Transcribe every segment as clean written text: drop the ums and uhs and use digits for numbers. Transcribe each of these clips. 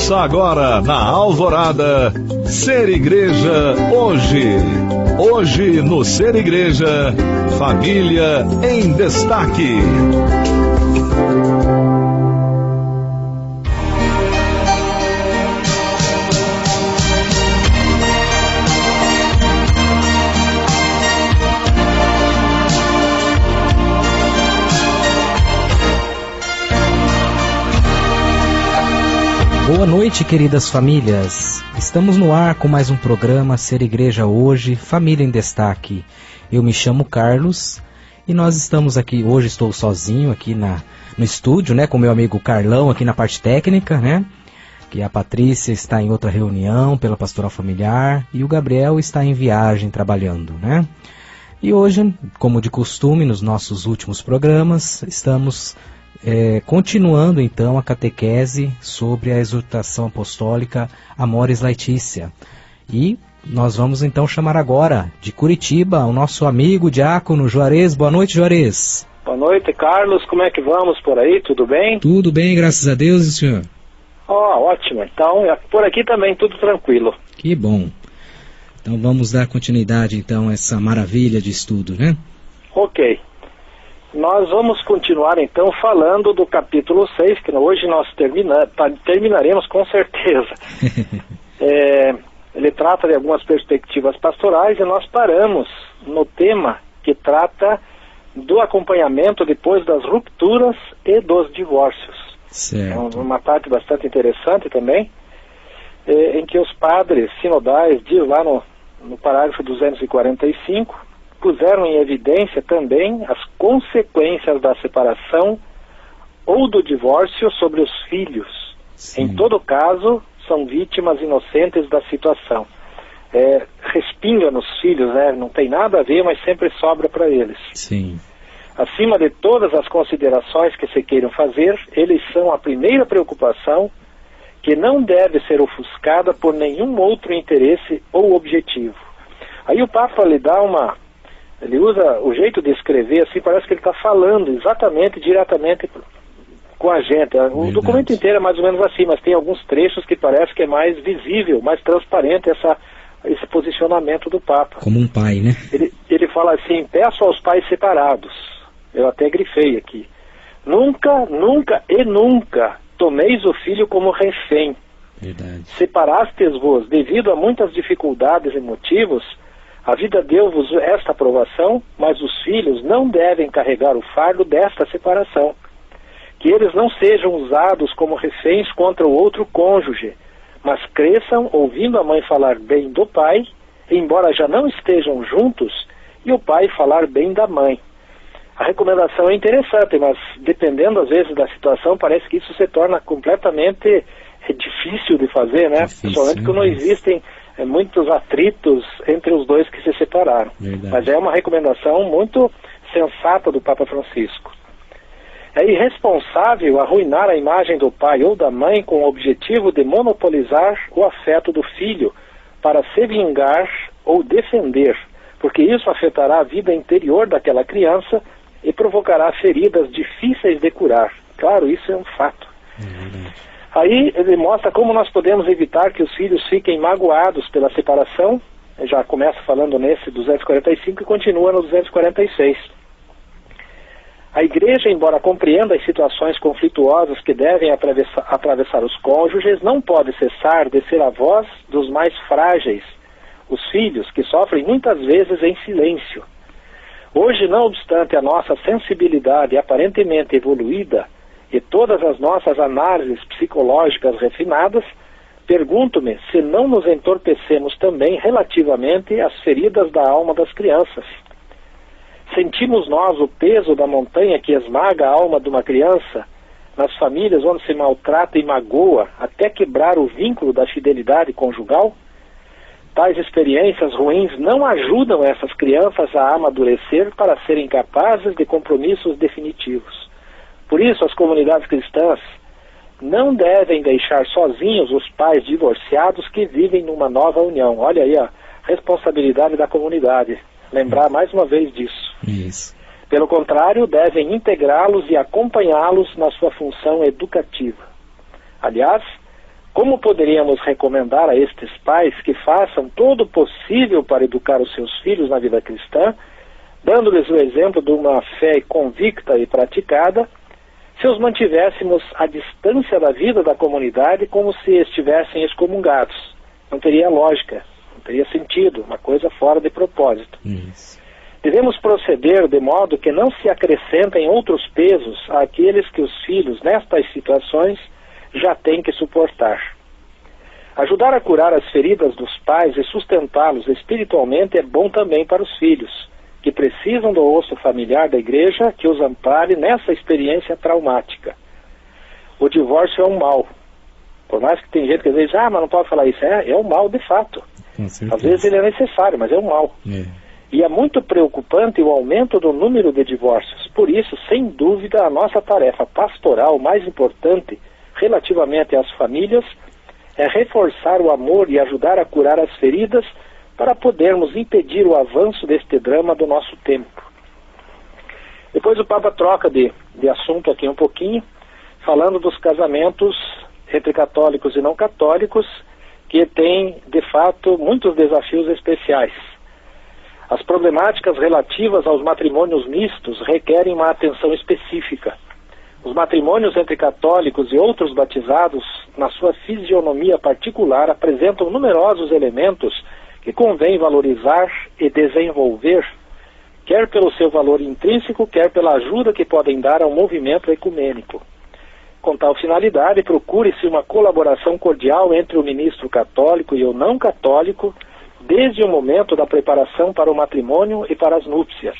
Ouça agora na Alvorada, Ser Igreja Hoje. Hoje no Ser Igreja, Família em Destaque. Boa noite, queridas famílias. Estamos no ar com mais um programa Ser Igreja Hoje, Família em Destaque. Eu me chamo Carlos e nós estamos aqui, hoje estou sozinho aqui no estúdio, com meu amigo Carlão aqui na parte técnica, que a Patrícia está em outra reunião pela Pastoral Familiar e o Gabriel está em viagem trabalhando, E hoje, como de costume, nos nossos últimos programas, estamos continuando então a catequese sobre a exortação apostólica Amoris Laetitia. E nós vamos então chamar agora de Curitiba o nosso amigo diácono Juarez. Boa noite, Juarez. Boa noite, Carlos. Como é que vamos por aí? Tudo bem? Tudo bem, graças a Deus, e o senhor? Ótimo. Então, por aqui também tudo tranquilo. Que bom. Então vamos dar continuidade então a essa maravilha de estudo, Ok. Nós vamos continuar então falando do capítulo 6, que hoje nós terminaremos com certeza. Ele trata de algumas perspectivas pastorais e nós paramos no tema que trata do acompanhamento depois das rupturas e dos divórcios. Certo. É uma parte bastante interessante também, em que os padres sinodais, diz lá no parágrafo 245, puseram em evidência também as consequências da separação ou do divórcio sobre os filhos. Sim. Em todo caso, são vítimas inocentes da situação. Respinga nos filhos, não tem nada a ver, mas sempre sobra para eles. Sim. Acima de todas as considerações que se queiram fazer, eles são a primeira preocupação que não deve ser ofuscada por nenhum outro interesse ou objetivo. Aí o Papa lhe dá ele usa o jeito de escrever, assim, parece que ele está falando exatamente, diretamente com a gente. O documento inteiro é mais ou menos assim, mas tem alguns trechos que parece que é mais visível, mais transparente esse posicionamento do Papa. Como um pai, Ele fala assim: peço aos pais separados, eu até grifei aqui, nunca tomeis o filho como refém. Verdade. Separastes-vos devido a muitas dificuldades e motivos. A vida deu-vos esta aprovação, mas os filhos não devem carregar o fardo desta separação. Que eles não sejam usados como reféns contra o outro cônjuge, mas cresçam ouvindo a mãe falar bem do pai, embora já não estejam juntos, e o pai falar bem da mãe. A recomendação é interessante, mas dependendo às vezes da situação, parece que isso se torna completamente difícil de fazer, Principalmente porque não existem muitos atritos entre os dois que se separaram. Verdade. Mas é uma recomendação muito sensata do Papa Francisco. É irresponsável arruinar a imagem do pai ou da mãe com o objetivo de monopolizar o afeto do filho para se vingar ou defender, porque isso afetará a vida interior daquela criança e provocará feridas difíceis de curar. Claro, isso é um fato. Aí ele mostra como nós podemos evitar que os filhos fiquem magoados pela separação. Já começa falando nesse 245 e continua no 246. A Igreja, embora compreenda as situações conflituosas que devem atravessar os cônjuges, não pode cessar de ser a voz dos mais frágeis, os filhos, que sofrem muitas vezes em silêncio. Hoje, não obstante a nossa sensibilidade aparentemente evoluída, e todas as nossas análises psicológicas refinadas, pergunto-me se não nos entorpecemos também relativamente às feridas da alma das crianças. Sentimos nós o peso da montanha que esmaga a alma de uma criança, nas famílias onde se maltrata e magoa até quebrar o vínculo da fidelidade conjugal? Tais experiências ruins não ajudam essas crianças a amadurecer para serem capazes de compromissos definitivos. Por isso, as comunidades cristãs não devem deixar sozinhos os pais divorciados que vivem numa nova união. Olha aí a responsabilidade da comunidade. Lembrar mais uma vez disso. Isso. Pelo contrário, devem integrá-los e acompanhá-los na sua função educativa. Aliás, Como poderíamos recomendar a estes pais que façam todo o possível para educar os seus filhos na vida cristã, dando-lhes o exemplo de uma fé convicta e praticada, se os mantivéssemos à distância da vida da comunidade como se estivessem excomungados? Não teria lógica, não teria sentido, uma coisa fora de propósito. Isso. Devemos proceder de modo que não se acrescentem outros pesos àqueles que os filhos, nestas situações, já têm que suportar. Ajudar a curar as feridas dos pais e sustentá-los espiritualmente é bom também para os filhos, que precisam do osso familiar da igreja que os ampare nessa experiência traumática. O divórcio é um mal. Por mais que tem gente que às vezes, mas não pode falar isso. É um mal de fato. Às vezes ele é necessário, mas é um mal. E é muito preocupante o aumento do número de divórcios. Por isso, sem dúvida, a nossa tarefa pastoral mais importante relativamente às famílias é reforçar o amor e ajudar a curar as feridas para podermos impedir o avanço deste drama do nosso tempo. Depois o Papa troca de assunto aqui um pouquinho, falando dos casamentos entre católicos e não católicos, que tem, de fato, muitos desafios especiais. As problemáticas relativas aos matrimônios mistos requerem uma atenção específica. Os matrimônios entre católicos e outros batizados, na sua fisionomia particular, apresentam numerosos elementos que convém valorizar e desenvolver, quer pelo seu valor intrínseco, quer pela ajuda que podem dar ao movimento ecumênico. Com tal finalidade, procure-se uma colaboração cordial entre o ministro católico e o não católico, desde o momento da preparação para o matrimônio e para as núpcias.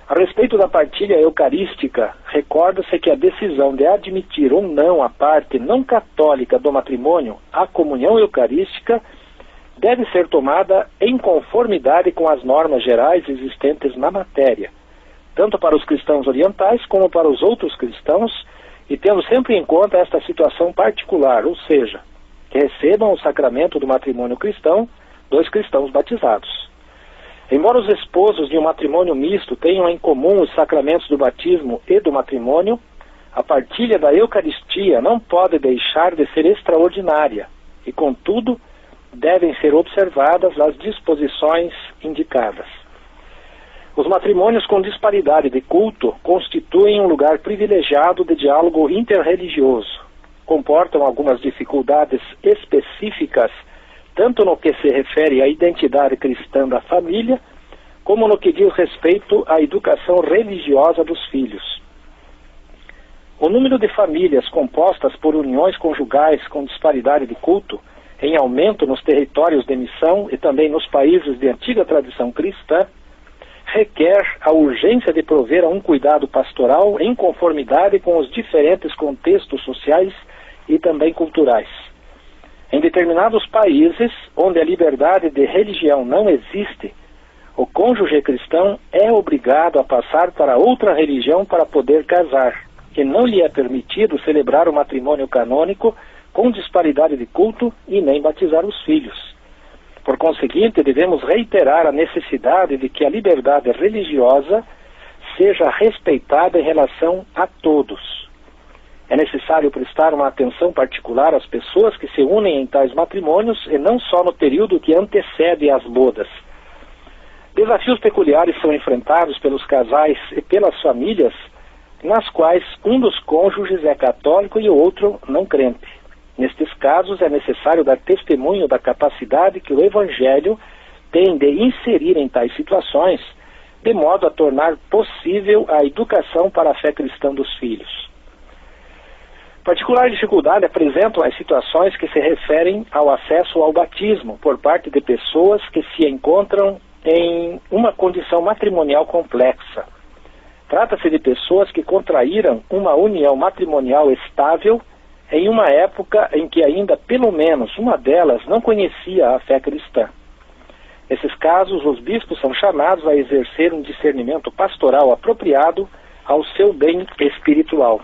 A respeito da partilha eucarística, recorda-se que a decisão de admitir ou não a parte não católica do matrimônio à comunhão eucarística deve ser tomada em conformidade com as normas gerais existentes na matéria, tanto para os cristãos orientais como para os outros cristãos, e tendo sempre em conta esta situação particular, ou seja, que recebam o sacramento do matrimônio cristão dos cristãos batizados. Embora os esposos de um matrimônio misto tenham em comum os sacramentos do batismo e do matrimônio, a partilha da Eucaristia não pode deixar de ser extraordinária e, contudo, devem ser observadas as disposições indicadas. Os matrimônios com disparidade de culto constituem um lugar privilegiado de diálogo interreligioso. Comportam algumas dificuldades específicas, tanto no que se refere à identidade cristã da família, como no que diz respeito à educação religiosa dos filhos. O número de famílias compostas por uniões conjugais com disparidade de culto, em aumento nos territórios de missão e também nos países de antiga tradição cristã, requer a urgência de prover a um cuidado pastoral em conformidade com os diferentes contextos sociais e também culturais. Em determinados países, onde a liberdade de religião não existe, o cônjuge cristão é obrigado a passar para outra religião para poder casar, que não lhe é permitido celebrar o matrimônio canônico com disparidade de culto e nem batizar os filhos. Por conseguinte, devemos reiterar a necessidade de que a liberdade religiosa seja respeitada em relação a todos. É necessário prestar uma atenção particular às pessoas que se unem em tais matrimônios e não só no período que antecede as bodas. Desafios peculiares são enfrentados pelos casais e pelas famílias, nas quais um dos cônjuges é católico e o outro não crente. Nestes casos, é necessário dar testemunho da capacidade que o Evangelho tem de inserir em tais situações, de modo a tornar possível a educação para a fé cristã dos filhos. Particular dificuldade apresentam as situações que se referem ao acesso ao batismo por parte de pessoas que se encontram em uma condição matrimonial complexa. Trata-se de pessoas que contraíram uma união matrimonial estável em uma época em que ainda pelo menos uma delas não conhecia a fé cristã. Nesses casos, os bispos são chamados a exercer um discernimento pastoral apropriado ao seu bem espiritual.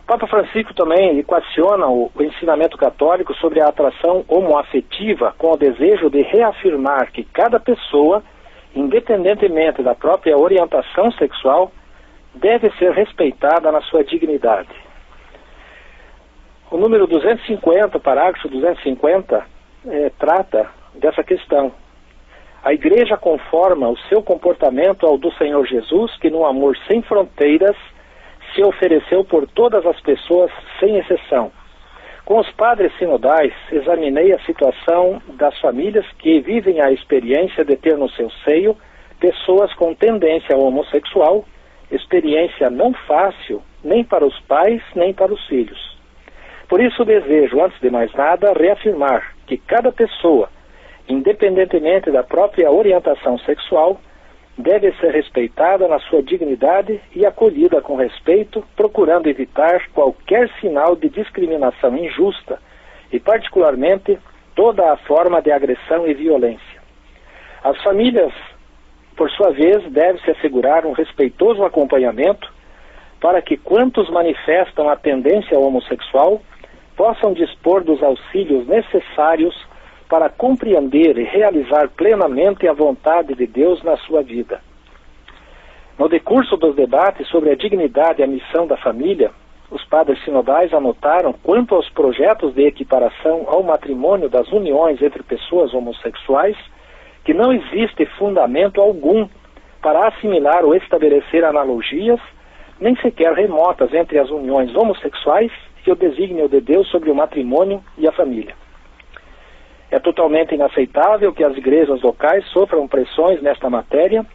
O Papa Francisco também equaciona o ensinamento católico sobre a atração homoafetiva com o desejo de reafirmar que cada pessoa, independentemente da própria orientação sexual, deve ser respeitada na sua dignidade. O número 250, parágrafo 250, trata dessa questão. A igreja conforma o seu comportamento ao do Senhor Jesus, que num amor sem fronteiras se ofereceu por todas as pessoas sem exceção. Com os padres sinodais, examinei a situação das famílias que vivem a experiência de ter no seu seio pessoas com tendência homossexual, experiência não fácil nem para os pais nem para os filhos. Por isso desejo, antes de mais nada, reafirmar que cada pessoa, independentemente da própria orientação sexual, deve ser respeitada na sua dignidade e acolhida com respeito, procurando evitar qualquer sinal de discriminação injusta e, particularmente, toda a forma de agressão e violência. As famílias, por sua vez, devem se assegurar um respeitoso acompanhamento para que quantos manifestam a tendência homossexual possam dispor dos auxílios necessários para compreender e realizar plenamente a vontade de Deus na sua vida. No decurso dos debates sobre a dignidade e a missão da família, os padres sinodais anotaram, quanto aos projetos de equiparação ao matrimônio das uniões entre pessoas homossexuais, que não existe fundamento algum para assimilar ou estabelecer analogias, nem sequer remotas, entre as uniões homossexuais e o desígnio de Deus sobre o matrimônio e a família. É totalmente inaceitável que as igrejas locais sofram pressões nesta matéria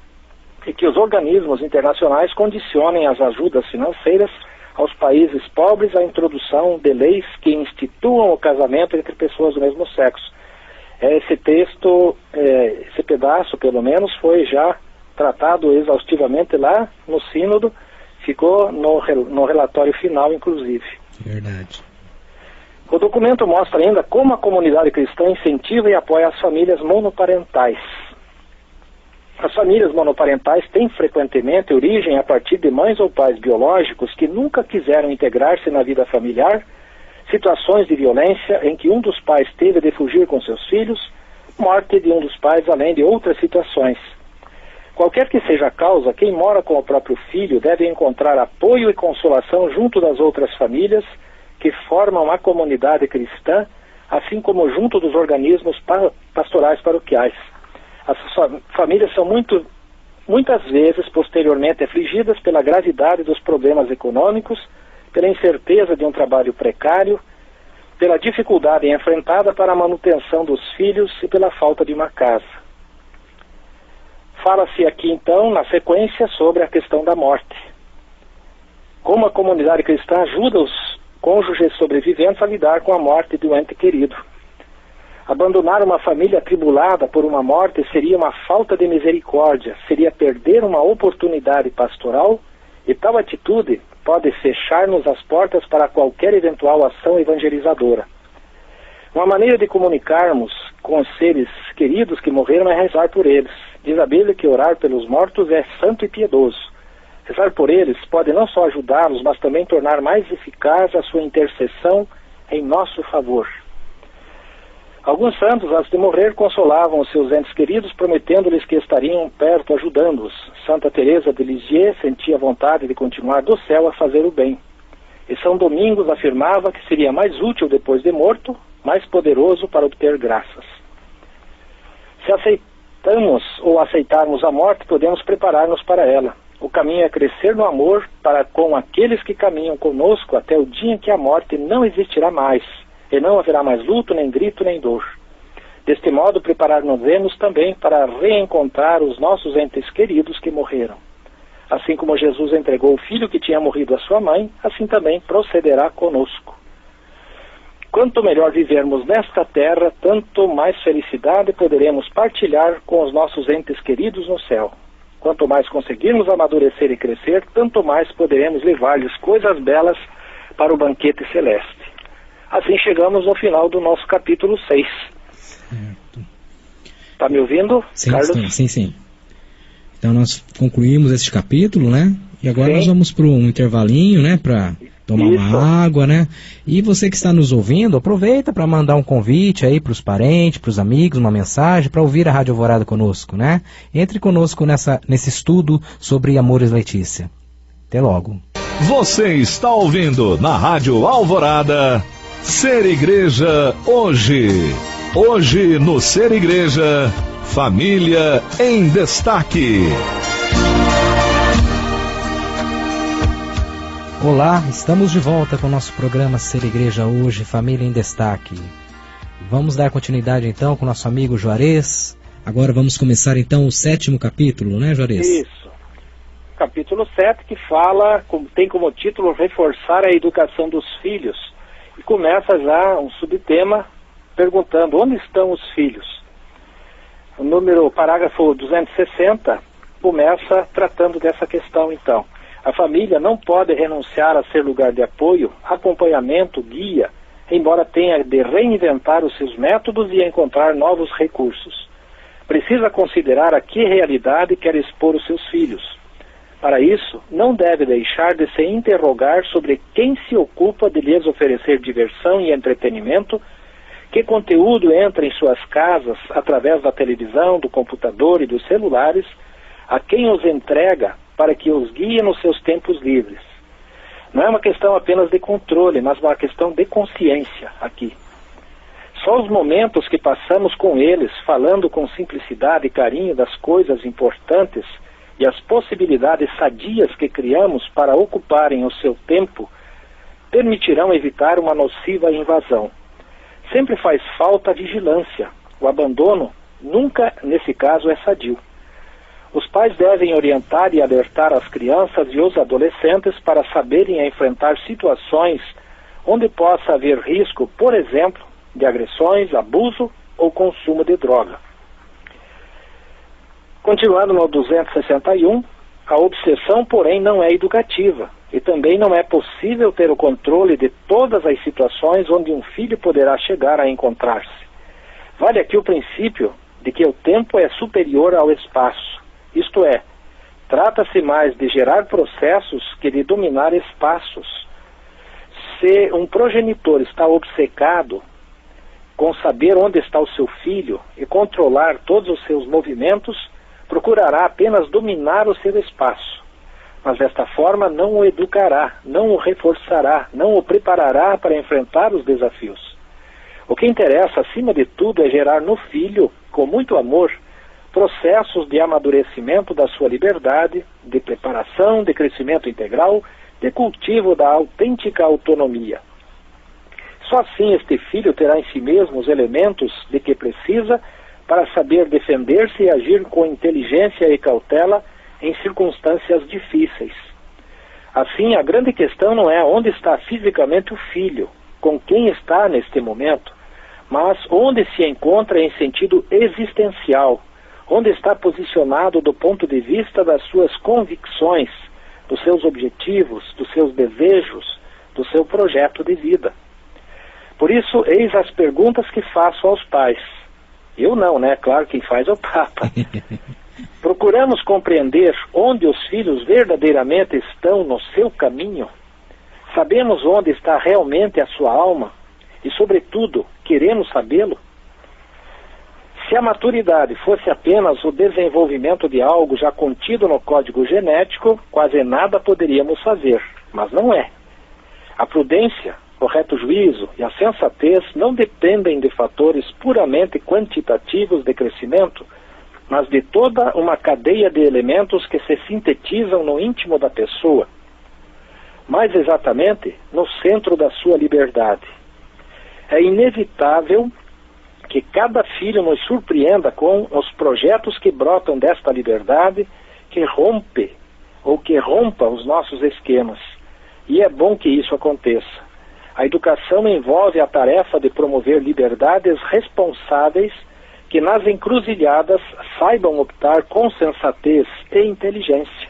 e que os organismos internacionais condicionem as ajudas financeiras aos países pobres à introdução de leis que instituam o casamento entre pessoas do mesmo sexo. Esse texto, esse pedaço pelo menos, foi já tratado exaustivamente lá no sínodo, ficou no relatório final, inclusive. Verdade. O documento mostra ainda como a comunidade cristã incentiva e apoia as famílias monoparentais. As famílias monoparentais têm frequentemente origem a partir de mães ou pais biológicos que nunca quiseram integrar-se na vida familiar, situações de violência em que um dos pais teve de fugir com seus filhos, morte de um dos pais, além de outras situações. Qualquer que seja a causa, quem mora com o próprio filho deve encontrar apoio e consolação junto das outras famílias que formam a comunidade cristã, assim como junto dos organismos pastorais paroquiais. As famílias são muitas vezes posteriormente afligidas pela gravidade dos problemas econômicos, pela incerteza de um trabalho precário, pela dificuldade enfrentada para a manutenção dos filhos e pela falta de uma casa. Fala-se aqui então, na sequência, sobre a questão da morte. Como a comunidade cristã ajuda os cônjuges sobreviventes a lidar com a morte do ente querido. Abandonar uma família atribulada por uma morte seria uma falta de misericórdia, seria perder uma oportunidade pastoral, e tal atitude pode fechar-nos as portas para qualquer eventual ação evangelizadora. Uma maneira de comunicarmos com os seres queridos que morreram é rezar por eles. Diz a Bíblia que orar pelos mortos é santo e piedoso. Rezar por eles pode não só ajudá-los, mas também tornar mais eficaz a sua intercessão em nosso favor. Alguns santos, antes de morrer, consolavam os seus entes queridos, prometendo-lhes que estariam perto ajudando-os. Santa Teresa de Lisieux sentia vontade de continuar do céu a fazer o bem. E São Domingos afirmava que seria mais útil depois de morto, mais poderoso para obter graças. Se aceitamos ou aceitarmos a morte, podemos preparar-nos para ela. O caminho é crescer no amor para com aqueles que caminham conosco até o dia em que a morte não existirá mais, e não haverá mais luto, nem grito, nem dor. Deste modo, preparar-nos-emos também para reencontrar os nossos entes queridos que morreram. Assim como Jesus entregou o filho que tinha morrido à sua mãe, assim também procederá conosco. Quanto melhor vivermos nesta terra, tanto mais felicidade poderemos partilhar com os nossos entes queridos no céu. Quanto mais conseguirmos amadurecer e crescer, tanto mais poderemos levar-lhes coisas belas para o banquete celeste. Assim chegamos ao final do nosso capítulo 6. Está me ouvindo, sim, Carlos? Sim. Então nós concluímos este capítulo, né? E agora nós vamos para um intervalinho, né? Para tomar uma água, né? E você que está nos ouvindo, aproveita para mandar um convite aí para os parentes, para os amigos, uma mensagem, para ouvir a Rádio Alvorada conosco, né? Entre conosco nesse estudo sobre Amores Letícia. Até logo. Você está ouvindo na Rádio Alvorada, Ser Igreja Hoje. Hoje no Ser Igreja, Família em Destaque. Olá, estamos de volta com o nosso programa Ser Igreja Hoje, Família em Destaque. Vamos dar continuidade então com o nosso amigo Juarez. Agora vamos começar então o 7º capítulo, né, Juarez? Isso. Capítulo 7, que tem como título Reforçar a Educação dos Filhos. E começa já um subtema perguntando onde estão os filhos. O parágrafo 260 começa tratando dessa questão então. A família não pode renunciar a ser lugar de apoio, acompanhamento, guia, embora tenha de reinventar os seus métodos e encontrar novos recursos. Precisa considerar a que realidade quer expor os seus filhos. Para isso, não deve deixar de se interrogar sobre quem se ocupa de lhes oferecer diversão e entretenimento, que conteúdo entra em suas casas através da televisão, do computador e dos celulares, a quem os entrega para que os guie nos seus tempos livres. Não é uma questão apenas de controle, mas uma questão de consciência aqui. Só os momentos que passamos com eles, falando com simplicidade e carinho das coisas importantes e as possibilidades sadias que criamos para ocuparem o seu tempo, permitirão evitar uma nociva invasão. Sempre faz falta vigilância. O abandono nunca, nesse caso, é sadio. Os pais devem orientar e alertar as crianças e os adolescentes para saberem enfrentar situações onde possa haver risco, por exemplo, de agressões, abuso ou consumo de droga. Continuando no 261, a obsessão, porém, não é educativa e também não é possível ter o controle de todas as situações onde um filho poderá chegar a encontrar-se. Vale aqui o princípio de que o tempo é superior ao espaço, isto é, trata-se mais de gerar processos que de dominar espaços. Se um progenitor está obcecado com saber onde está o seu filho e controlar todos os seus movimentos, procurará apenas dominar o seu espaço. Mas desta forma não o educará, não o reforçará, não o preparará para enfrentar os desafios. O que interessa, acima de tudo, é gerar no filho, com muito amor, processos de amadurecimento da sua liberdade, de preparação, de crescimento integral, de cultivo da autêntica autonomia. Só assim este filho terá em si mesmo os elementos de que precisa para saber defender-se e agir com inteligência e cautela em circunstâncias difíceis. Assim, a grande questão não é onde está fisicamente o filho, com quem está neste momento, mas onde se encontra em sentido existencial, onde está posicionado do ponto de vista das suas convicções, dos seus objetivos, dos seus desejos, do seu projeto de vida. Por isso, eis as perguntas que faço aos pais. Eu não, né? Claro, quem faz é o Papa. Procuramos compreender onde os filhos verdadeiramente estão no seu caminho? Sabemos onde está realmente a sua alma? E, sobretudo, queremos sabê-lo? Se a maturidade fosse apenas o desenvolvimento de algo já contido no código genético, quase nada poderíamos fazer, mas não é. A prudência, o reto juízo e a sensatez não dependem de fatores puramente quantitativos de crescimento, mas de toda uma cadeia de elementos que se sintetizam no íntimo da pessoa, mais exatamente no centro da sua liberdade. É inevitável que cada filho nos surpreenda com os projetos que brotam desta liberdade, que rompa os nossos esquemas. E é bom que isso aconteça. A educação envolve a tarefa de promover liberdades responsáveis que nas encruzilhadas saibam optar com sensatez e inteligência.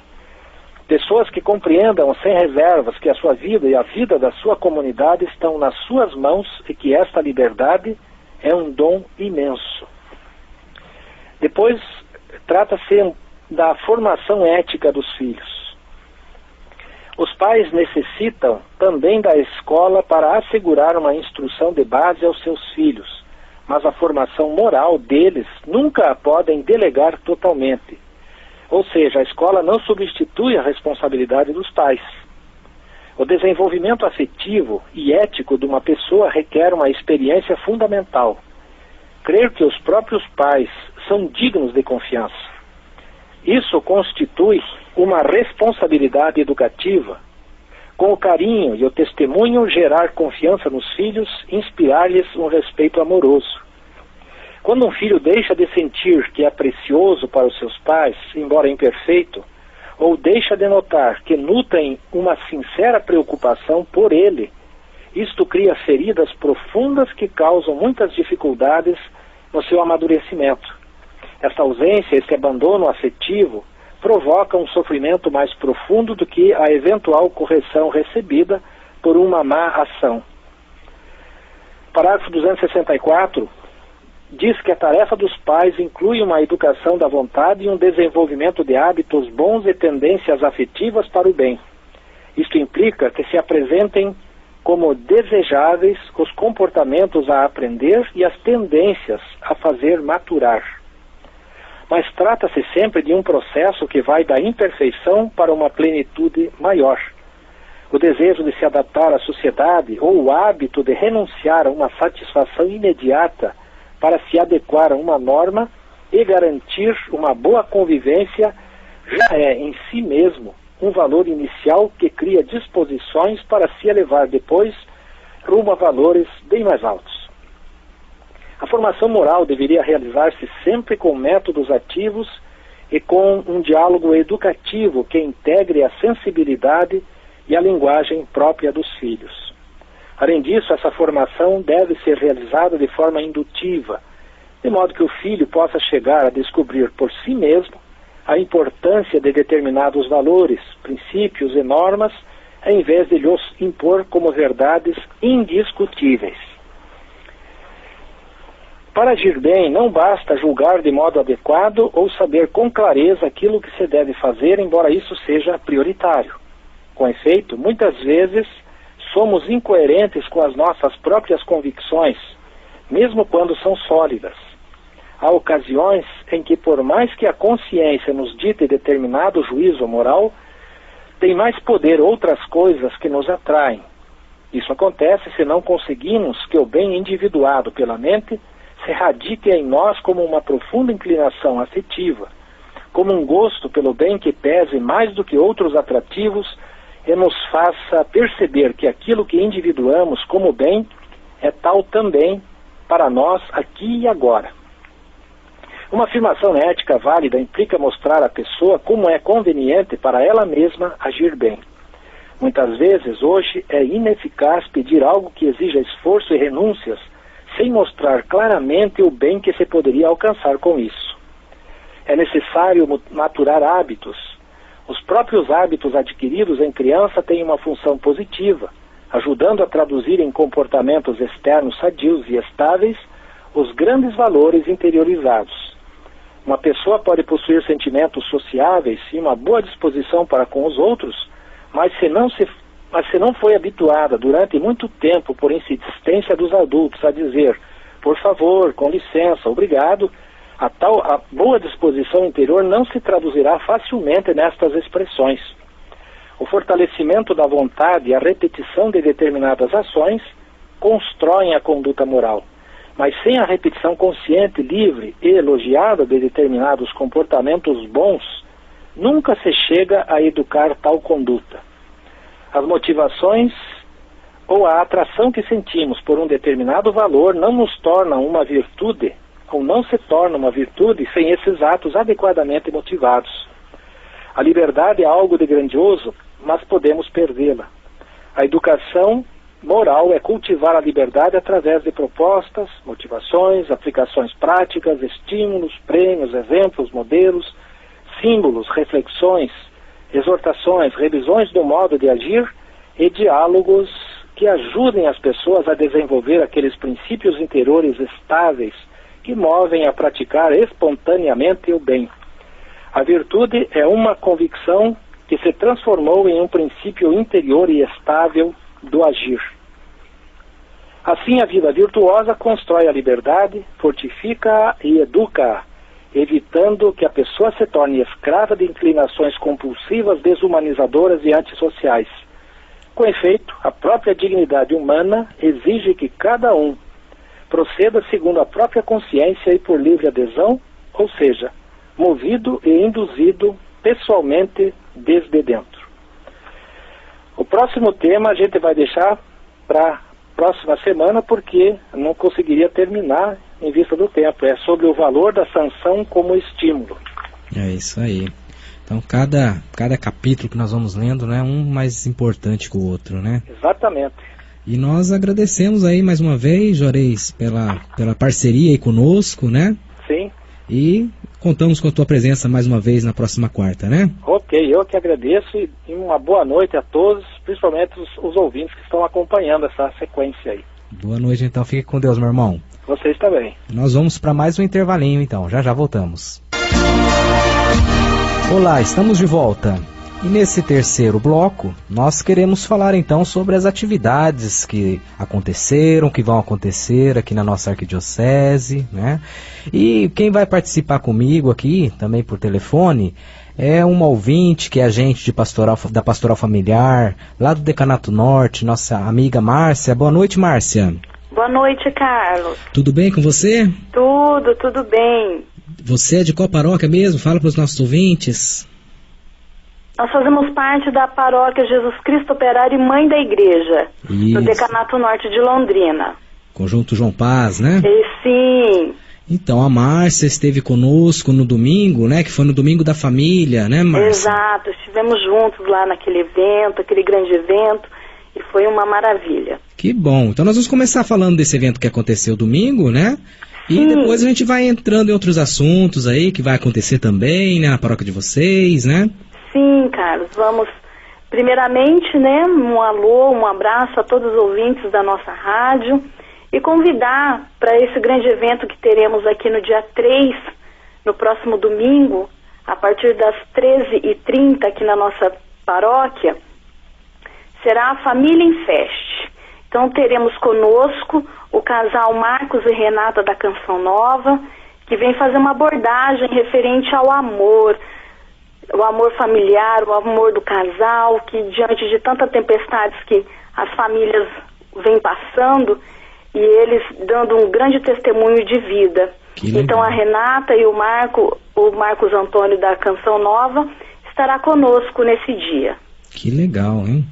Pessoas que compreendam sem reservas que a sua vida e a vida da sua comunidade estão nas suas mãos e que esta liberdade é um dom imenso. Depois, trata-se da formação ética dos filhos. Os pais necessitam também da escola para assegurar uma instrução de base aos seus filhos, mas a formação moral deles nunca a podem delegar totalmente. Ou seja, a escola não substitui a responsabilidade dos pais. O desenvolvimento afetivo e ético de uma pessoa requer uma experiência fundamental. Crer que os próprios pais são dignos de confiança. Isso constitui uma responsabilidade educativa. Com o carinho e o testemunho, gerar confiança nos filhos, inspirar-lhes um respeito amoroso. Quando um filho deixa de sentir que é precioso para os seus pais, embora imperfeito, ou deixa de notar que nutrem uma sincera preocupação por ele, isto cria feridas profundas que causam muitas dificuldades no seu amadurecimento. Esta ausência, esse abandono afetivo, provoca um sofrimento mais profundo do que a eventual correção recebida por uma má ação. Parágrafo 264 diz que a tarefa dos pais inclui uma educação da vontade e um desenvolvimento de hábitos bons e tendências afetivas para o bem. Isto implica que se apresentem como desejáveis os comportamentos a aprender e as tendências a fazer maturar. Mas trata-se sempre de um processo que vai da imperfeição para uma plenitude maior. O desejo de se adaptar à sociedade ou o hábito de renunciar a uma satisfação imediata para se adequar a uma norma e garantir uma boa convivência já é em si mesmo um valor inicial que cria disposições para se elevar depois rumo a valores bem mais altos. A formação moral deveria realizar-se sempre com métodos ativos e com um diálogo educativo que integre a sensibilidade e a linguagem própria dos filhos. Além disso, essa formação deve ser realizada de forma indutiva, de modo que o filho possa chegar a descobrir por si mesmo a importância de determinados valores, princípios e normas, em vez de lhes impor como verdades indiscutíveis. Para agir bem, não basta julgar de modo adequado ou saber com clareza aquilo que se deve fazer, embora isso seja prioritário. Com efeito, muitas vezes somos incoerentes com as nossas próprias convicções, mesmo quando são sólidas. Há ocasiões em que, por mais que a consciência nos dite determinado juízo moral, tem mais poder outras coisas que nos atraem. Isso acontece se não conseguimos que o bem individuado pela mente se radique em nós como uma profunda inclinação afetiva, como um gosto pelo bem que pese mais do que outros atrativos e nos faça perceber que aquilo que individuamos como bem é tal também para nós aqui e agora. Uma afirmação ética válida implica mostrar à pessoa como é conveniente para ela mesma agir bem. Muitas vezes, hoje, é ineficaz pedir algo que exija esforço e renúncias, sem mostrar claramente o bem que se poderia alcançar com isso. É necessário maturar hábitos. Os próprios hábitos adquiridos em criança têm uma função positiva, ajudando a traduzir em comportamentos externos sadios e estáveis os grandes valores interiorizados. Uma pessoa pode possuir sentimentos sociáveis e uma boa disposição para com os outros, mas se não foi habituada durante muito tempo por insistência dos adultos a dizer, por favor, com licença, obrigado, a boa disposição interior não se traduzirá facilmente nestas expressões. O fortalecimento da vontade e a repetição de determinadas ações constroem a conduta moral. Mas sem a repetição consciente, livre e elogiada de determinados comportamentos bons, nunca se chega a educar tal conduta. As motivações ou a atração que sentimos por um determinado valor não nos tornam uma virtude, ou não se torna uma virtude sem esses atos adequadamente motivados. A liberdade é algo de grandioso, mas podemos perdê-la. A educação moral é cultivar a liberdade através de propostas, motivações, aplicações práticas, estímulos, prêmios, exemplos, modelos, símbolos, reflexões, exortações, revisões do modo de agir e diálogos que ajudem as pessoas a desenvolver aqueles princípios interiores estáveis que movem a praticar espontaneamente o bem. A virtude é uma convicção que se transformou em um princípio interior e estável do agir. Assim, a vida virtuosa constrói a liberdade, fortifica-a e educa-a, evitando que a pessoa se torne escrava de inclinações compulsivas, desumanizadoras e antissociais. Com efeito, a própria dignidade humana exige que cada um proceda segundo a própria consciência e por livre adesão, ou seja, movido e induzido pessoalmente desde dentro. O próximo tema a gente vai deixar para a próxima semana, porque não conseguiria terminar em vista do tempo. É sobre o valor da sanção como estímulo. É isso aí. Então, cada capítulo que nós vamos lendo, né, um mais importante que o outro, né? Exatamente. E nós agradecemos aí mais uma vez, Juarez, pela parceria aí conosco, né? Sim. E contamos com a tua presença mais uma vez na próxima quarta, né? Ok, eu que agradeço e uma boa noite a todos, principalmente os ouvintes que estão acompanhando essa sequência aí. Boa noite, então. Fique com Deus, meu irmão. Vocês também. Nós vamos para mais um intervalinho, então. Já voltamos. Olá, estamos de volta. E nesse terceiro bloco, nós queremos falar então sobre as atividades que aconteceram, que vão acontecer aqui na nossa arquidiocese, né? E quem vai participar comigo aqui, também por telefone, é uma ouvinte que é agente de da Pastoral Familiar, lá do Decanato Norte, nossa amiga Márcia. Boa noite, Márcia. Boa noite, Carlos. Tudo bem com você? Tudo bem. Você é de qual paróquia mesmo? Fala para os nossos ouvintes. Nós fazemos parte da paróquia Jesus Cristo Operário e Mãe da Igreja, Isso. no Decanato Norte de Londrina. Conjunto João Paz, né? E sim. Então, a Márcia esteve conosco no domingo, né? Que foi no domingo da família, né, Márcia? Exato, estivemos juntos lá naquele evento, aquele grande evento, e foi uma maravilha. Que bom. Então nós vamos começar falando desse evento que aconteceu domingo, né? E Sim. depois a gente vai entrando em outros assuntos aí que vai acontecer também, né? Na paróquia de vocês, né? Sim, Carlos, vamos primeiramente, né, um alô, um abraço a todos os ouvintes da nossa rádio e convidar para esse grande evento que teremos aqui no dia 3, no próximo domingo, a partir das 13h30 aqui na nossa paróquia, será a Família em Feste. Então teremos conosco o casal Marcos e Renata da Canção Nova, que vem fazer uma abordagem referente ao amor, o amor familiar, o amor do casal, que diante de tantas tempestades que as famílias vêm passando, e eles dando um grande testemunho de vida. Então a Renata e o Marcos Antônio da Canção Nova, estará conosco nesse dia. Que legal, hein?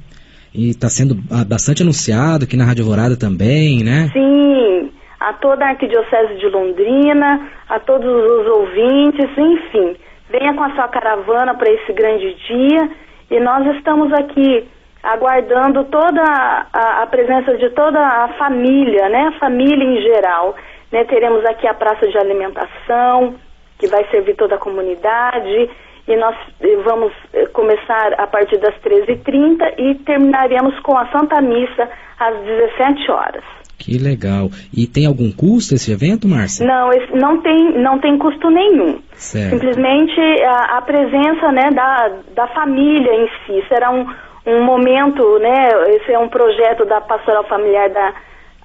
E está sendo bastante anunciado aqui na Rádio Alvorada também, né? Sim, a toda a Arquidiocese de Londrina, a todos os ouvintes, enfim, venha com a sua caravana para esse grande dia, e nós estamos aqui aguardando toda a presença de toda a família, né? A família em geral, né? Teremos aqui a praça de alimentação, que vai servir toda a comunidade, e nós vamos começar a partir das 13h30 e terminaremos com a Santa Missa às 17 horas. Que legal. E tem algum custo esse evento, Márcia? Não, não tem custo nenhum. Certo. Simplesmente a presença, né, da família em si. Será um momento, né, esse é um projeto da Pastoral Familiar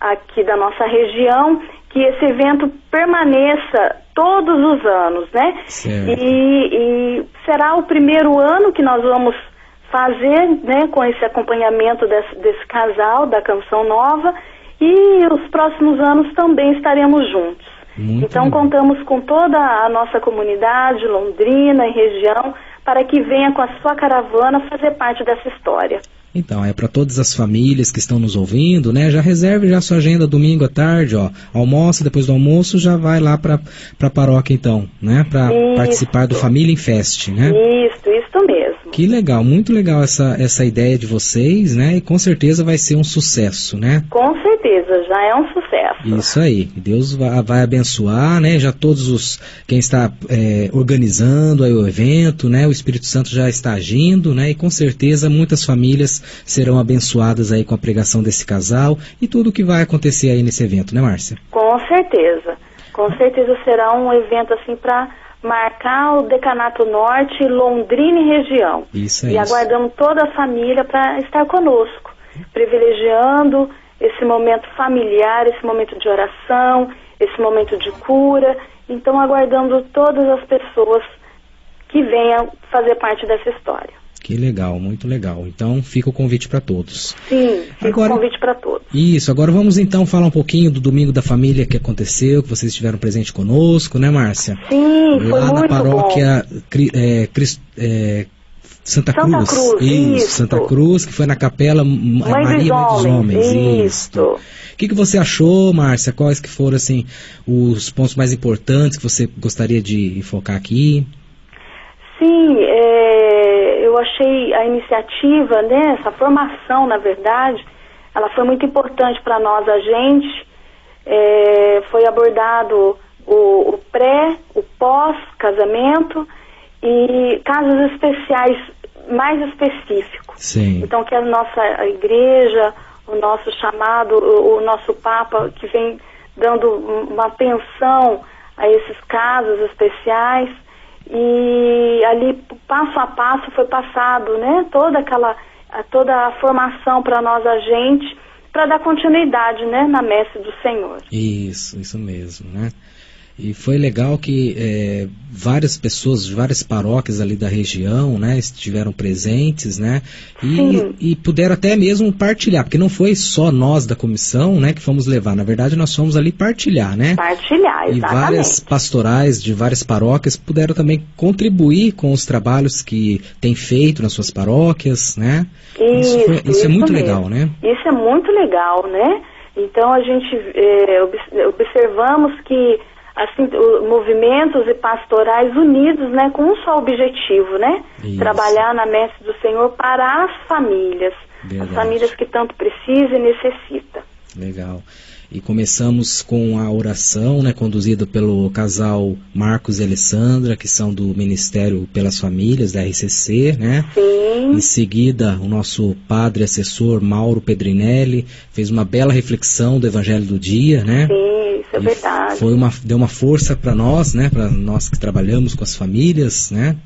aqui da nossa região, que esse evento permaneça todos os anos, né? Certo. E será o primeiro ano que nós vamos fazer, né, com esse acompanhamento desse casal da Canção Nova, e os próximos anos também estaremos juntos. Então contamos com toda a nossa comunidade, Londrina e região, para que venha com a sua caravana fazer parte dessa história. Então, é para todas as famílias que estão nos ouvindo, né? Já reserve já a sua agenda domingo à tarde, ó. Almoça, depois do almoço já vai lá para a paróquia então, né? Para participar do Família em Feste, né? Isso mesmo. Que legal, muito legal essa ideia de vocês, né? E com certeza vai ser um sucesso, né? Com certeza, já é um sucesso. Isso aí, Deus vai abençoar, né? Já quem está organizando aí o evento, né? O Espírito Santo já está agindo, né? E com certeza muitas famílias serão abençoadas aí com a pregação desse casal e tudo o que vai acontecer aí nesse evento, né, Márcia? Com certeza será um evento assim para marcar o Decanato Norte, Londrina e região. Isso é e aguardamos toda a família para estar conosco, privilegiando esse momento familiar, esse momento de oração, esse momento de cura. Então aguardando todas as pessoas que venham fazer parte dessa história. Que legal, muito legal. Então fica o convite para todos. Sim, fica o convite para todos. Isso, agora vamos então falar um pouquinho do Domingo da Família que aconteceu, que vocês estiveram presente conosco, né, Márcia? Sim, foi lá muito na paróquia Santa Cruz. Isso, Santa Cruz, que foi na capela Maria Mãe dos Homens. Isso. O que você achou, Márcia? Quais que foram assim, os pontos mais importantes que você gostaria de focar aqui? Sim, eu achei a iniciativa, né, essa formação, na verdade, ela foi muito importante para nós, a gente. Foi abordado o pré, o pós-casamento e casos especiais mais específicos. Sim. Então, que a nossa igreja, o nosso chamado, o nosso Papa, que vem dando uma atenção a esses casos especiais. E ali, passo a passo, foi passado, né, toda a formação para nós, a gente, para dar continuidade, né, na messe do Senhor. Isso mesmo, né? E foi legal que várias pessoas de várias paróquias ali da região, né, estiveram presentes, né, e puderam até mesmo partilhar, porque não foi só nós da comissão, né, que fomos levar, na verdade nós fomos ali partilhar, né? Partilhar, exatamente. E várias pastorais de várias paróquias puderam também contribuir com os trabalhos que têm feito nas suas paróquias, né? Isso é muito legal, né? Isso é muito legal, né? Então a gente observamos que assim, movimentos e pastorais unidos, né, com um só objetivo, né? Isso. Trabalhar na messe do Senhor para as famílias. Verdade. As famílias que tanto precisam e necessitam. Legal. E começamos com a oração, né, conduzida pelo casal Marcos e Alessandra, que são do Ministério pelas Famílias, da RCC, né? Sim. Em seguida, o nosso padre assessor Mauro Pedrinelli fez uma bela reflexão do Evangelho do Dia, né? Sim, isso é verdade. Deu uma força para nós, né, para nós que trabalhamos com as famílias, né?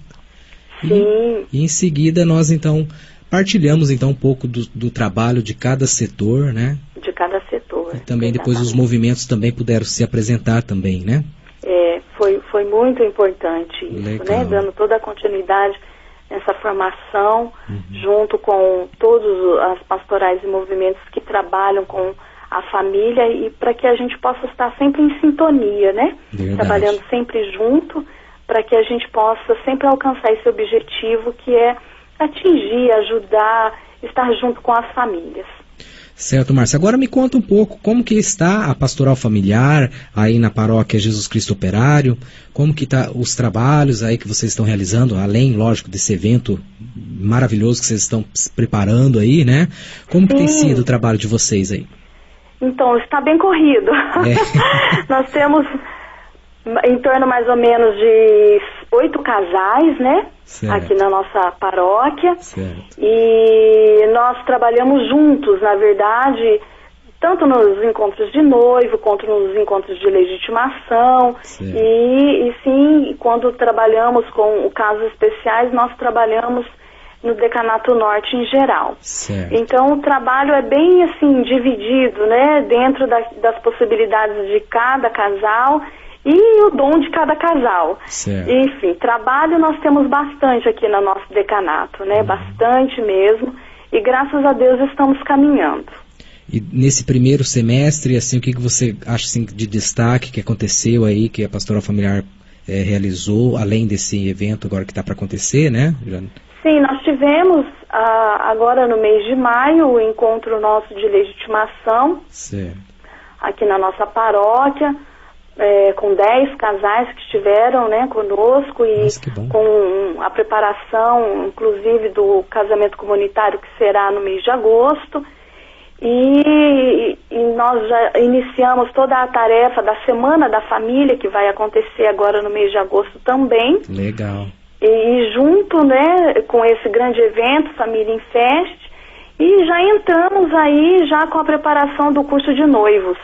Sim. E em seguida nós então partilhamos então um pouco do trabalho de cada setor, né? De cada setor. E também depois os movimentos também puderam se apresentar também, né? Foi muito importante isso, legal, né? Dando toda a continuidade nessa formação, junto com todos as pastorais e movimentos que trabalham com a família e para que a gente possa estar sempre em sintonia, né? Verdade. Trabalhando sempre junto para que a gente possa sempre alcançar esse objetivo que é atingir, ajudar, estar junto com as famílias. Certo, Márcia. Agora me conta um pouco como que está a pastoral familiar aí na paróquia Jesus Cristo Operário, como que está os trabalhos aí que vocês estão realizando, além, lógico, desse evento maravilhoso que vocês estão preparando aí, né? Como que tem sido o trabalho de vocês aí? Então, está bem corrido. Nós temos em torno mais ou menos de 8 casais, né? Certo. Aqui na nossa paróquia. Certo. E nós trabalhamos juntos, na verdade, tanto nos encontros de noivo, quanto nos encontros de legitimação. Certo. E sim, quando trabalhamos com casos especiais, nós trabalhamos no Decanato Norte em geral. Certo. Então o trabalho é bem assim dividido, né? Dentro das possibilidades de cada casal e o dom de cada casal. Certo. Enfim, trabalho nós temos bastante aqui no nosso decanato, né? Bastante mesmo. E graças a Deus estamos caminhando. E nesse primeiro semestre, assim, o que você acha assim, de destaque que aconteceu aí, que a Pastoral Familiar realizou, além desse evento agora que está para acontecer, né? Sim, nós tivemos agora no mês de maio o encontro nosso de legitimação. Certo. Aqui na nossa paróquia. Com 10 casais que estiveram, né, conosco e com a preparação, inclusive, do casamento comunitário que será no mês de agosto. E nós já iniciamos toda a tarefa da Semana da Família, que vai acontecer agora no mês de agosto também. Legal. E junto, né, com esse grande evento, Família em Fest, e já entramos aí já com a preparação do curso de noivos.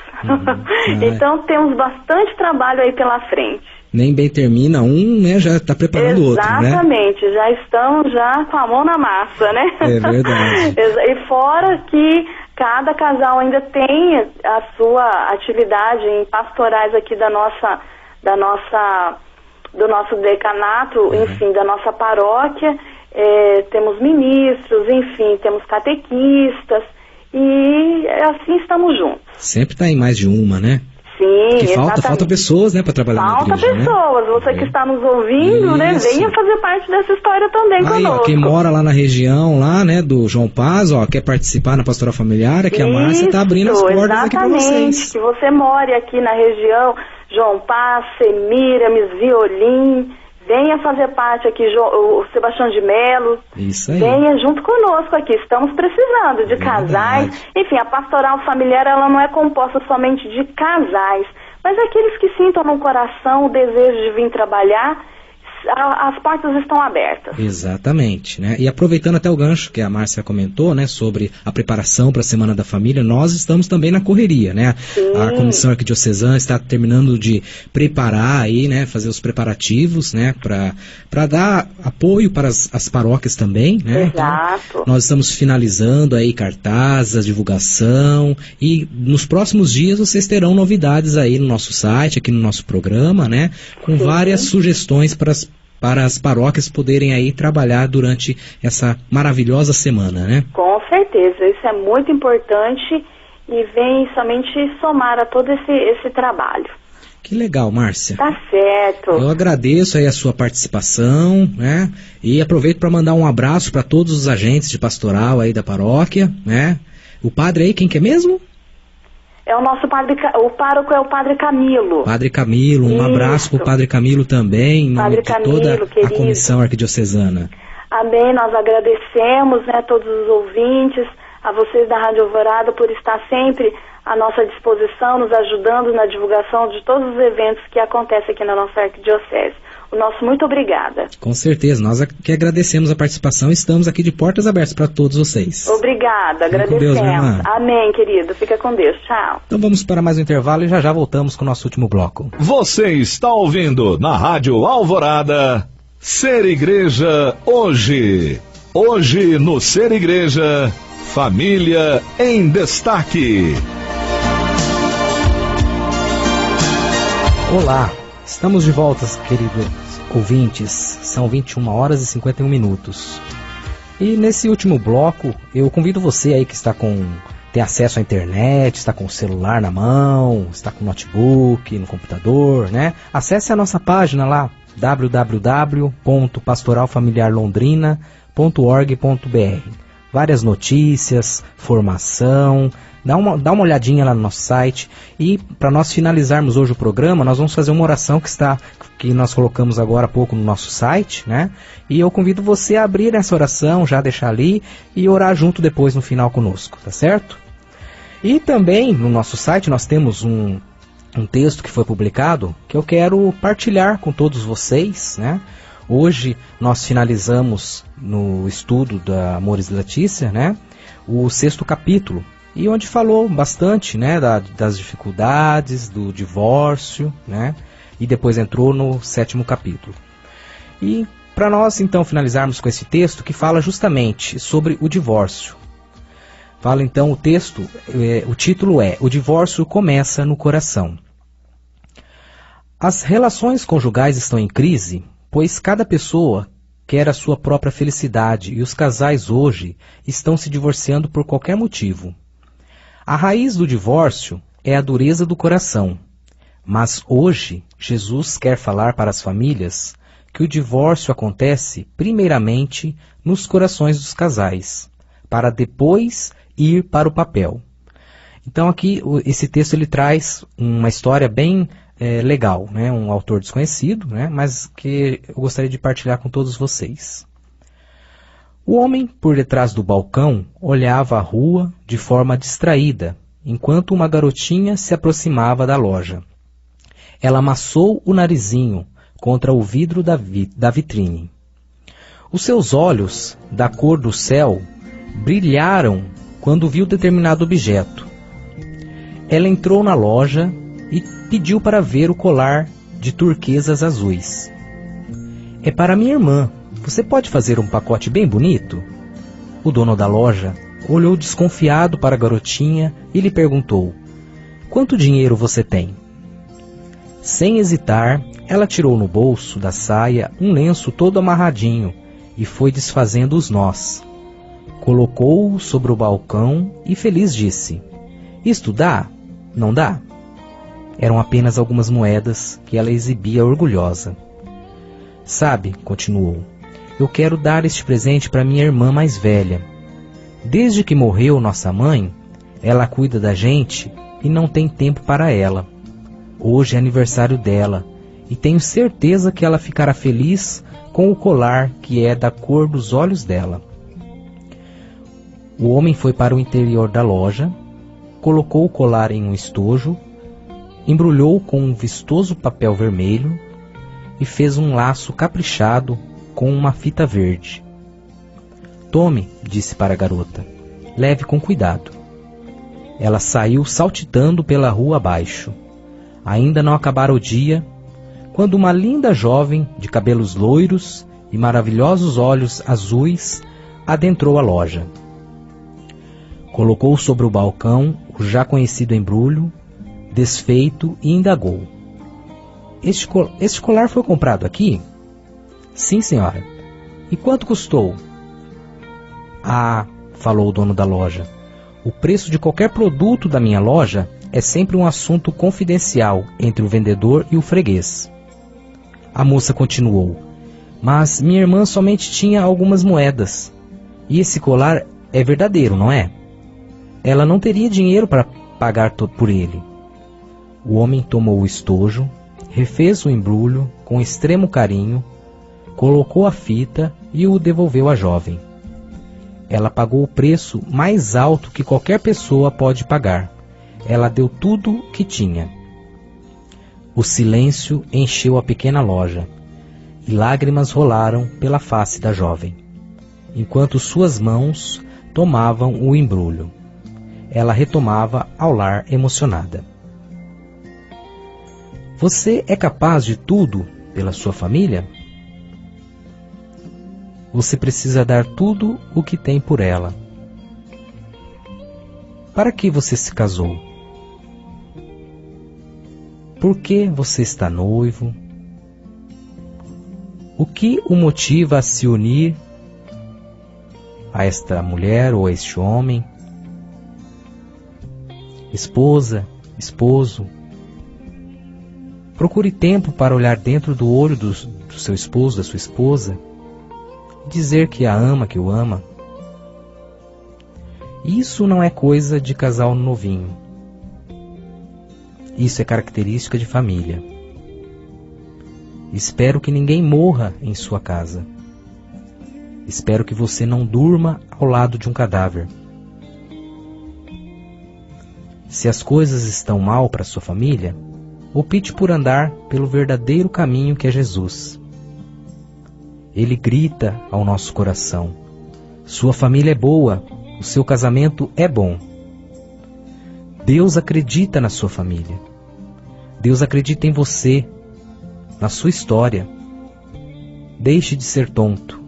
Então temos bastante trabalho aí pela frente. Nem bem termina um, né, já está preparando o outro, né? Exatamente, já estamos já com a mão na massa, né? É verdade. E fora que cada casal ainda tem a sua atividade em pastorais aqui do nosso decanato, enfim, da nossa paróquia. temos ministros, enfim, temos catequistas, e assim estamos juntos. Sempre está em mais de uma, né? Sim, Porque exatamente. falta pessoas, né, para trabalhar na igreja, Falta pessoas, né? você que está nos ouvindo, né, Isso. venha fazer parte dessa história também Aí, ó, conosco. quem mora lá na região, lá, né, do João Paz, ó, quer participar na Pastoral Familiar, aqui a Márcia tá abrindo as portas aqui para vocês. Que você more aqui na região, João Paz, Semiramis, Violim, venha fazer parte aqui, o Sebastião de Melo. Isso aí. Venha junto conosco aqui, estamos precisando de casais. Enfim, a Pastoral Familiar, ela não é composta somente de casais, mas aqueles que sintam no coração o desejo de vir trabalhar, as portas estão abertas. Exatamente, né? E aproveitando até o gancho que a Márcia comentou, né, sobre a preparação para a Semana da Família, nós estamos também na correria, né? Sim. A Comissão Arquidiocesana está terminando de preparar aí, né, fazer os preparativos, né, para dar apoio para as paróquias também, né? Exato. Então, nós estamos finalizando aí cartazes, divulgação, e nos próximos dias vocês terão novidades aí no nosso site, aqui no nosso programa, né, com várias sugestões para as paróquias poderem aí trabalhar durante essa maravilhosa semana, né? Com certeza, isso é muito importante e vem somente somar a todo esse trabalho. Que legal, Márcia. Tá certo. Eu agradeço aí a sua participação, né? E aproveito para mandar um abraço para todos os agentes de pastoral aí da paróquia, né? O padre aí, quem que é mesmo? É o nosso padre, o pároco é o Padre Camilo. Padre Camilo, um abraço para o Padre Camilo também, em nome de toda a Comissão Arquidiocesana. Amém, nós agradecemos, né, todos os ouvintes, a vocês da Rádio Alvorada por estar sempre à nossa disposição, nos ajudando na divulgação de todos os eventos que acontecem aqui na nossa arquidiocese. O nosso muito obrigada. Com certeza, nós que agradecemos a participação, estamos aqui de portas abertas para todos vocês. Obrigada, agradecemos. Deus, minha irmã. Amém, querido. Fica com Deus. Tchau. Então vamos para mais um intervalo e já voltamos com o nosso último bloco. Você está ouvindo na Rádio Alvorada, Ser Igreja Hoje. Hoje no Ser Igreja, Família em Destaque. Olá, estamos de volta, queridos ouvintes. São 21 horas e 51 minutos. E nesse último bloco, eu convido você aí que tem acesso à internet, está com o celular na mão, está com o notebook, no computador, né? Acesse a nossa página lá, www.pastoralfamiliarlondrina.org.br. Várias notícias, formação, dá uma olhadinha lá no nosso site. E para nós finalizarmos hoje o programa, nós vamos fazer uma oração que nós colocamos agora há pouco no nosso site, né? E eu convido você a abrir essa oração, já deixar ali e orar junto depois no final conosco, tá certo? E também no nosso site nós temos um texto que foi publicado que eu quero partilhar com todos vocês, né? Hoje nós finalizamos no estudo da Amores Letícia, né, o 6º capítulo, e onde falou bastante, né, das dificuldades, do divórcio, né, e depois entrou no 7º capítulo. E para nós então finalizarmos com esse texto que fala justamente sobre o divórcio. Fala então o texto, o título é O Divórcio Começa no Coração. As relações conjugais estão em crise, pois cada pessoa quer a sua própria felicidade e os casais hoje estão se divorciando por qualquer motivo. A raiz do divórcio é a dureza do coração, mas hoje Jesus quer falar para as famílias que o divórcio acontece primeiramente nos corações dos casais, para depois ir para o papel. Então aqui esse texto ele traz uma história bem legal, né? Um autor desconhecido, né? Mas que eu gostaria de partilhar com todos vocês. O homem, por detrás do balcão, olhava a rua de forma distraída, enquanto uma garotinha se aproximava da loja. Ela amassou o narizinho contra o vidro da vitrine. Os seus olhos, da cor do céu, brilharam quando viu determinado objeto. Ela entrou na loja e pediu para ver o colar de turquesas azuis. É para minha irmã. Você pode fazer um pacote bem bonito? O dono da loja olhou desconfiado para a garotinha e lhe perguntou: quanto dinheiro você tem? Sem hesitar, ela tirou no bolso da saia um lenço todo amarradinho e foi desfazendo os nós. Colocou-o sobre o balcão e feliz disse: "Isto dá? Não dá?" Eram apenas algumas moedas que ela exibia orgulhosa. "Sabe", continuou, "eu quero dar este presente para minha irmã mais velha. Desde que morreu nossa mãe, ela cuida da gente e não tem tempo para ela. Hoje é aniversário dela e tenho certeza que ela ficará feliz com o colar que é da cor dos olhos dela." O homem foi para o interior da loja, colocou o colar em um estojo, embrulhou com um vistoso papel vermelho e fez um laço caprichado com uma fita verde. "Tome", disse para a garota, "leve com cuidado." Ela saiu saltitando pela rua abaixo. Ainda não acabara o dia, quando uma linda jovem de cabelos loiros e maravilhosos olhos azuis adentrou a loja. Colocou sobre o balcão o já conhecido embrulho, desfeito, e indagou: Este colar foi comprado aqui?" "Sim, senhora." "E quanto custou?" "Ah", falou o dono da loja, "o preço de qualquer produto da minha loja é sempre um assunto confidencial entre o vendedor e o freguês." A moça continuou: "Mas minha irmã somente tinha algumas moedas. E esse colar é verdadeiro, não é? Ela não teria dinheiro para pagar por ele." O homem tomou o estojo, refez o embrulho com extremo carinho, colocou a fita e o devolveu à jovem. Ela pagou o preço mais alto que qualquer pessoa pode pagar. Ela deu tudo o que tinha. O silêncio encheu a pequena loja, e lágrimas rolaram pela face da jovem, enquanto suas mãos tomavam o embrulho. Ela retomava ao lar emocionada. Você é capaz de tudo pela sua família? Você precisa dar tudo o que tem por ela. Para que você se casou? Por que você está noivo? O que o motiva a se unir a esta mulher ou a este homem? Esposa, esposo, procure tempo para olhar dentro do olho do seu esposo, da sua esposa, e dizer que a ama, que o ama. Isso não é coisa de casal novinho. Isso é característica de família. Espero que ninguém morra em sua casa. Espero que você não durma ao lado de um cadáver. Se as coisas estão mal para sua família, opte por andar pelo verdadeiro caminho que é Jesus. Ele grita ao nosso coração: sua família é boa, o seu casamento é bom. Deus acredita na sua família. Deus acredita em você, na sua história. Deixe de ser tonto.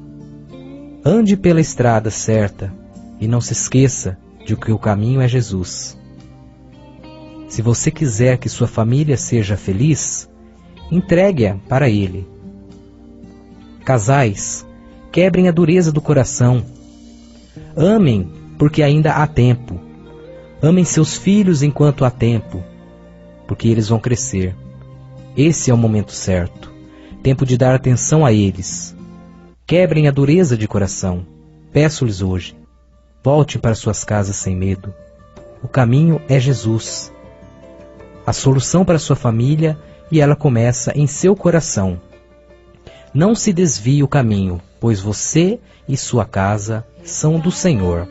Ande pela estrada certa e não se esqueça de que o caminho é Jesus. Se você quiser que sua família seja feliz, entregue-a para Ele. Casais, quebrem a dureza do coração. Amem, porque ainda há tempo. Amem seus filhos enquanto há tempo, porque eles vão crescer. Esse é o momento certo, tempo de dar atenção a eles. Quebrem a dureza de coração. Peço-lhes hoje, voltem para suas casas sem medo. O caminho é Jesus. A solução para sua família, e ela começa em seu coração. Não se desvie o caminho, pois você e sua casa são do Senhor.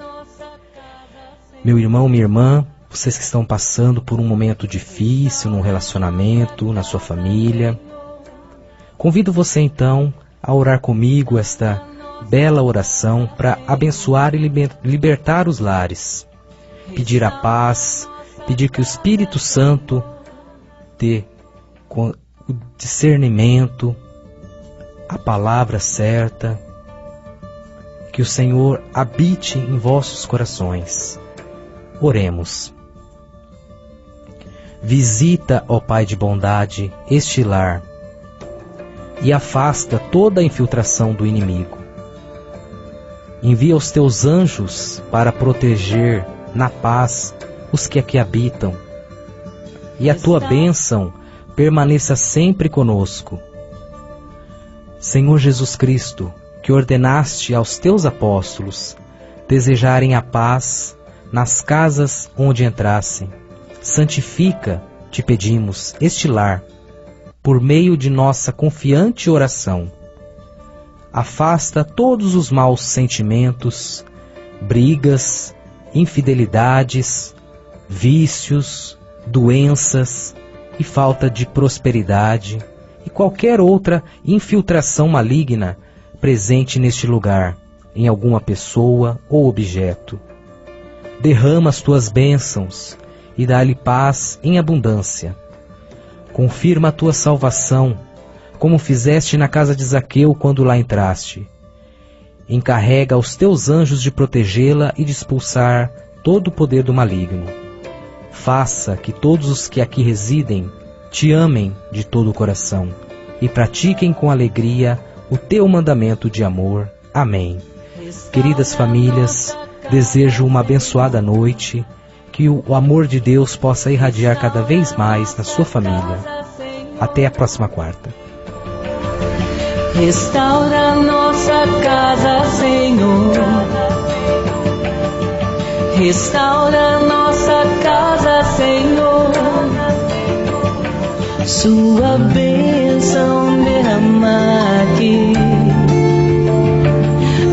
Meu irmão, minha irmã, vocês que estão passando por um momento difícil no relacionamento, na sua família, convido você então a orar comigo esta bela oração para abençoar e libertar os lares. Pedir a paz, pedir que o Espírito Santo dê o discernimento, a palavra certa, que o Senhor habite em vossos corações. Oremos. Visita, ó Pai de bondade, este lar e afasta toda a infiltração do inimigo. Envia os teus anjos para proteger na paz os que aqui habitam. E a tua bênção permaneça sempre conosco. Senhor Jesus Cristo, que ordenaste aos teus apóstolos desejarem a paz nas casas onde entrassem, santifica, te pedimos, este lar, por meio de nossa confiante oração. Afasta todos os maus sentimentos, brigas, infidelidades, vícios, doenças e falta de prosperidade e qualquer outra infiltração maligna presente neste lugar, em alguma pessoa ou objeto. Derrama as tuas bênçãos e dá-lhe paz em abundância. Confirma a tua salvação, como fizeste na casa de Zaqueu quando lá entraste. Encarrega aos teus anjos de protegê-la e de expulsar todo o poder do maligno. Faça que todos os que aqui residem te amem de todo o coração e pratiquem com alegria o teu mandamento de amor. Amém. Queridas famílias, desejo uma abençoada noite, que o amor de Deus possa irradiar cada vez mais na sua família. Até a próxima quarta. Restaura nossa casa, Senhor. Restaura nossa casa, Senhor. Sua bênção derrama aqui.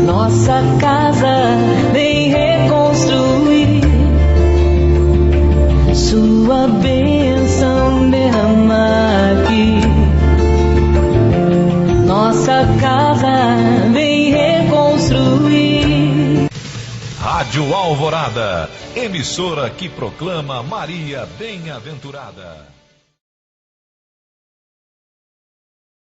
Nossa casa vem reconstruir. Sua bênção derrama aqui. Nossa casa vem reconstruir. Rádio Alvorada, emissora que proclama Maria bem-aventurada.